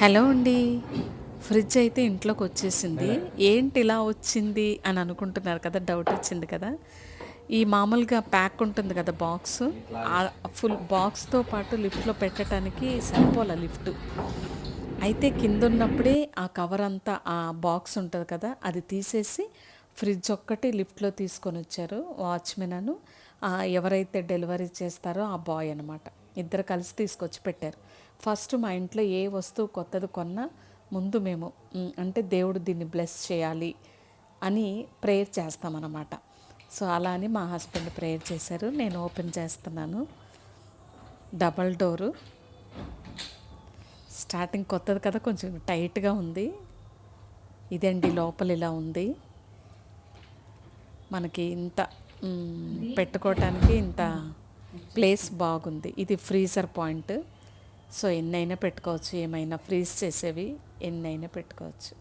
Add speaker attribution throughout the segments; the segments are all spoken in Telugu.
Speaker 1: హలో అండి. ఫ్రిడ్జ్ అయితే ఇంట్లోకి వచ్చేసింది. ఏంటి ఇలా వచ్చింది అని అనుకుంటున్నారు కదా, డౌట్ వచ్చింది కదా. ఈ మామూలుగా ప్యాక్ ఉంటుంది కదా బాక్స్, ఆ ఫుల్ బాక్స్తో పాటు లిఫ్ట్లో పెట్టడానికి సరిపోలే లిఫ్ట్. అయితే కింద ఉన్నప్పుడే ఆ కవర్ అంతా, ఆ బాక్స్ ఉంటుంది కదా, అది తీసేసి ఫ్రిడ్జ్ ఒక్కటి లిఫ్ట్లో తీసుకొని వచ్చారు వాచ్మెన్ అను ఎవరైతే డెలివరీ చేస్తారో ఆ బాయ్ అనమాట. ఇద్దరు కలిసి తీసుకొచ్చి పెట్టారు. ఫస్ట్ మా ఇంట్లో ఏ వస్తువు కొత్తది కొన్నా ముందు మేము అంటే దేవుడు దీన్ని బ్లెస్ చేయాలి అని ప్రేయర్ చేస్తామన్నమాట. సో అలా అని మా హస్బెండ్ ప్రేయర్ చేశారు. నేను ఓపెన్ చేస్తున్నాను. డబల్ డోరు, స్టార్టింగ్ కొత్తది కదా, కొంచెం టైట్గా ఉంది. ఇదండి లోపల ఇలా ఉంది. మనకి ఇంత పెట్టుకోవటానికి ఇంత ప్లేస్ బాగుంది. ఇది ఫ్రీజర్ పాయింట్. సో ఎన్నైనా పెట్టుకోవచ్చు, ఏమైనా ఫ్రీజ్ చేసేవి ఎన్నైనా పెట్టుకోవచ్చు.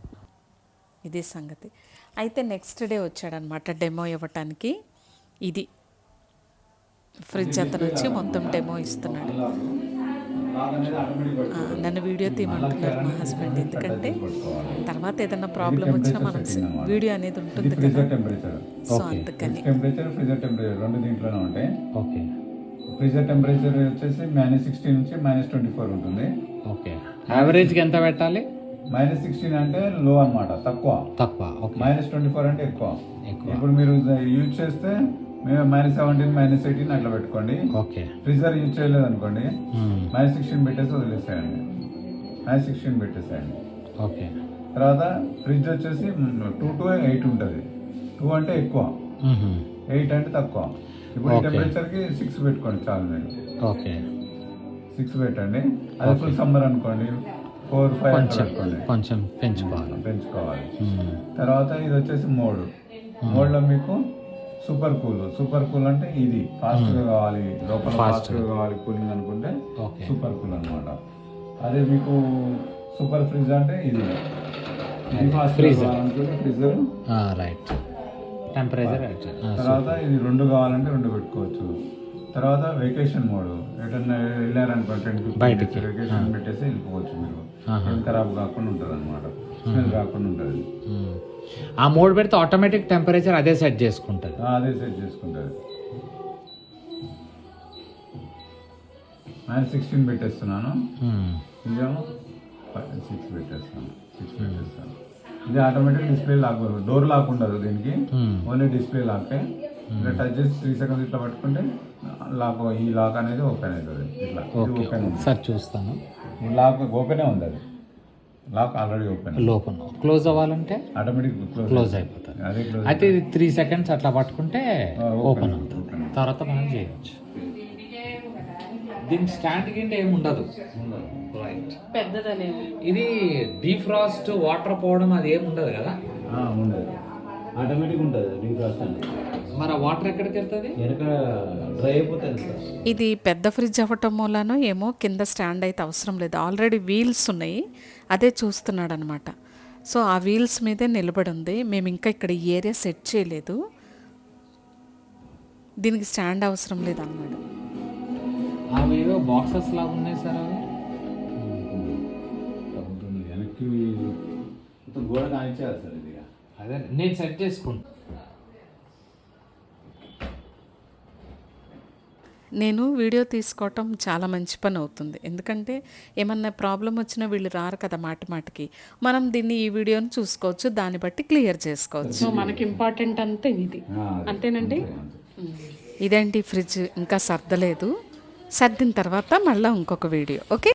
Speaker 1: ఇది సంగతి. అయితే నెక్స్ట్ డే వచ్చాడనమాట డెమో ఇవ్వటానికి. ఇది ఫ్రిడ్జ్ అతను వచ్చి మొత్తం డెమో ఇస్తున్నాడు. నన్ను వీడియో తీయమంటున్నారు మా హస్బెండ్, ఎందుకంటే తర్వాత ఏదైనా ప్రాబ్లం వచ్చినా మనం వీడియో అనేది ఉంటుంది కదా, సో అందుకని.
Speaker 2: రెండు దీంట్లోనే ఉంటాయి. ఓకే. ఫ్రీజర్ టెంపరేచర్ వచ్చేసి -16 నుంచి -24 ఉంటుంది.
Speaker 3: ఓకే. యావరేజ్కి ఎంత పెట్టాలి?
Speaker 2: -16 అంటే లో అనమాట, తక్కువ.
Speaker 3: ఓకే.
Speaker 2: -24 అంటే ఎక్కువ. ఇప్పుడు మీరు యూజ్ చేస్తే మేము -17, -18 అట్లా పెట్టుకోండి.
Speaker 3: ఓకే.
Speaker 2: ఫ్రీజర్ యూజ్ చేయలేదు అనుకోండి, -16 పెట్టేసి వదిలేసేయండి. -16 పెట్టేసేయండి.
Speaker 3: ఓకే.
Speaker 2: తర్వాత ఫ్రిడ్జ్ వచ్చేసి 2 to 8 ఉంటుంది. 2 అంటే ఎక్కువ, 8 అంటే తక్కువ. ఇప్పుడు టెంపరేచర్కి 6 పెట్టుకోండి చాలు. మీరు
Speaker 3: ఓకే
Speaker 2: 6 పెట్టండి. అది ఫుల్ సమ్మర్ అనుకోండి 4, 5 పెట్టుకోండి.
Speaker 3: కొంచెం పెంచుకోవాలి.
Speaker 2: తర్వాత ఇది వచ్చేసి మోడ్లో మీకు సూపర్ కూల్ అంటే ఇది ఫాస్ట్గా కావాలి, లోపల ఫాస్ట్గా కావాలి కూలింగ్ అనుకుంటే సూపర్ కూల్ అనమాట. అదే మీకు సూపర్ ఫ్రిడ్జ్ అంటే ఇది ఫాస్ట్ అనుకుంటే ఫ్రిడ్జర్
Speaker 3: రైట్ టెంపరేచర్.
Speaker 2: తర్వాత ఇది 2 కావాలంటే 2 పెట్టుకోవచ్చు. తర్వాత వెకేషన్ మోడ్, ఎటన్నా వెళ్ళారనుకోండి బయటకి వెకేషన్ పెట్టేసి వెళ్ళిపోవచ్చు. మీరు ఏం ఖరాబ్ కాకుండా ఉంటుంది అనమాట, స్మెల్ కాకుండా ఉంటుంది.
Speaker 3: ఆ మోడ్ పెడితే ఆటోమేటిక్ టెంపరేచర్ అదే సెట్ చేసుకుంటుంది.
Speaker 2: -16 పెట్టేస్తున్నాను. ఇదేమో 6 పెట్టేస్తాను. ఇది automatic display lock, door lock ఉండదు దీనికి, ఓన్లీ డిస్ప్లే లాకే. ఇలా టచ్ చేసి 3 seconds ఇట్లా పట్టుకుంటే లాక్, ఈ లాక్ అనేది ఓపెన్ అవుతుంది. ఇట్లా ఓపెన్
Speaker 3: సార్ చూస్తాను.
Speaker 2: ఈ లాక్ ఓపెనే ఉంది, అది లాక్ ఆల్రెడీ ఓపెన్.
Speaker 3: లోపల క్లోజ్ అవ్వాలంటే
Speaker 2: ఆటోమేటిక్
Speaker 3: క్లోజ్ అయిపోతుంది. అయితే ఇది 3 seconds అట్లా పట్టుకుంటే ఓపెన్ అవుతుంది. తర్వాత మనం చేయవచ్చు. దీనికి స్టాండ్ కింద ఏమి ఉండదు. రైట్.
Speaker 1: పెద్దదనే
Speaker 3: ఇది డీఫ్రాస్ట్ వాటర్ పోవడం అది ఏమి ఉండదు కదా?
Speaker 2: ఉండదు, ఆటోమేటిక్ ఉంటుంది డీఫ్రాస్ట్ అనేది.
Speaker 3: మరి ఆ వాటర్ ఎక్కడికి వెళ్తుంది?
Speaker 2: డ్రై అయిపోతుంది.
Speaker 1: ఇది పెద్ద ఫ్రిడ్జ్ అవ్వటం మూలనో ఏమో కింద స్టాండ్ అయితే అవసరం లేదు, ఆల్రెడీ వీల్స్ ఉన్నాయి. అదే చూస్తున్నాడు అనమాట. సో ఆ వీల్స్ మీదే నిలబడి ఉంది. మేము ఇంకా ఇక్కడ ఈ ఏరియా సెట్ చేయలేదు, దీనికి స్టాండ్ అవసరం లేదు అన్నాడు.
Speaker 3: అవి ఏదో బాక్సెస్ లాగా ఉన్నాయి సార్. అవి
Speaker 2: వెనక్కి గోడ కానిచ్చారు సార్. ఇది
Speaker 3: అదే నేను సెట్ చేసుకుంటాను.
Speaker 1: నేను వీడియో తీసుకోవటం చాలా మంచి పని అవుతుంది, ఎందుకంటే ఏమన్నా ప్రాబ్లం వచ్చినా వీళ్ళు రారు కదా మాటికి. మనం దీన్ని ఈ వీడియోని చూసుకోవచ్చు, దాన్ని బట్టి క్లియర్ చేసుకోవచ్చు. సో మనకి ఇంపార్టెంట్ అంతే ఇది, అంతేనండి. ఇదేంటి ఫ్రిడ్జ్ ఇంకా సర్దలేదు, సర్దిన తర్వాత మళ్ళీ ఇంకొక వీడియో. ఓకే.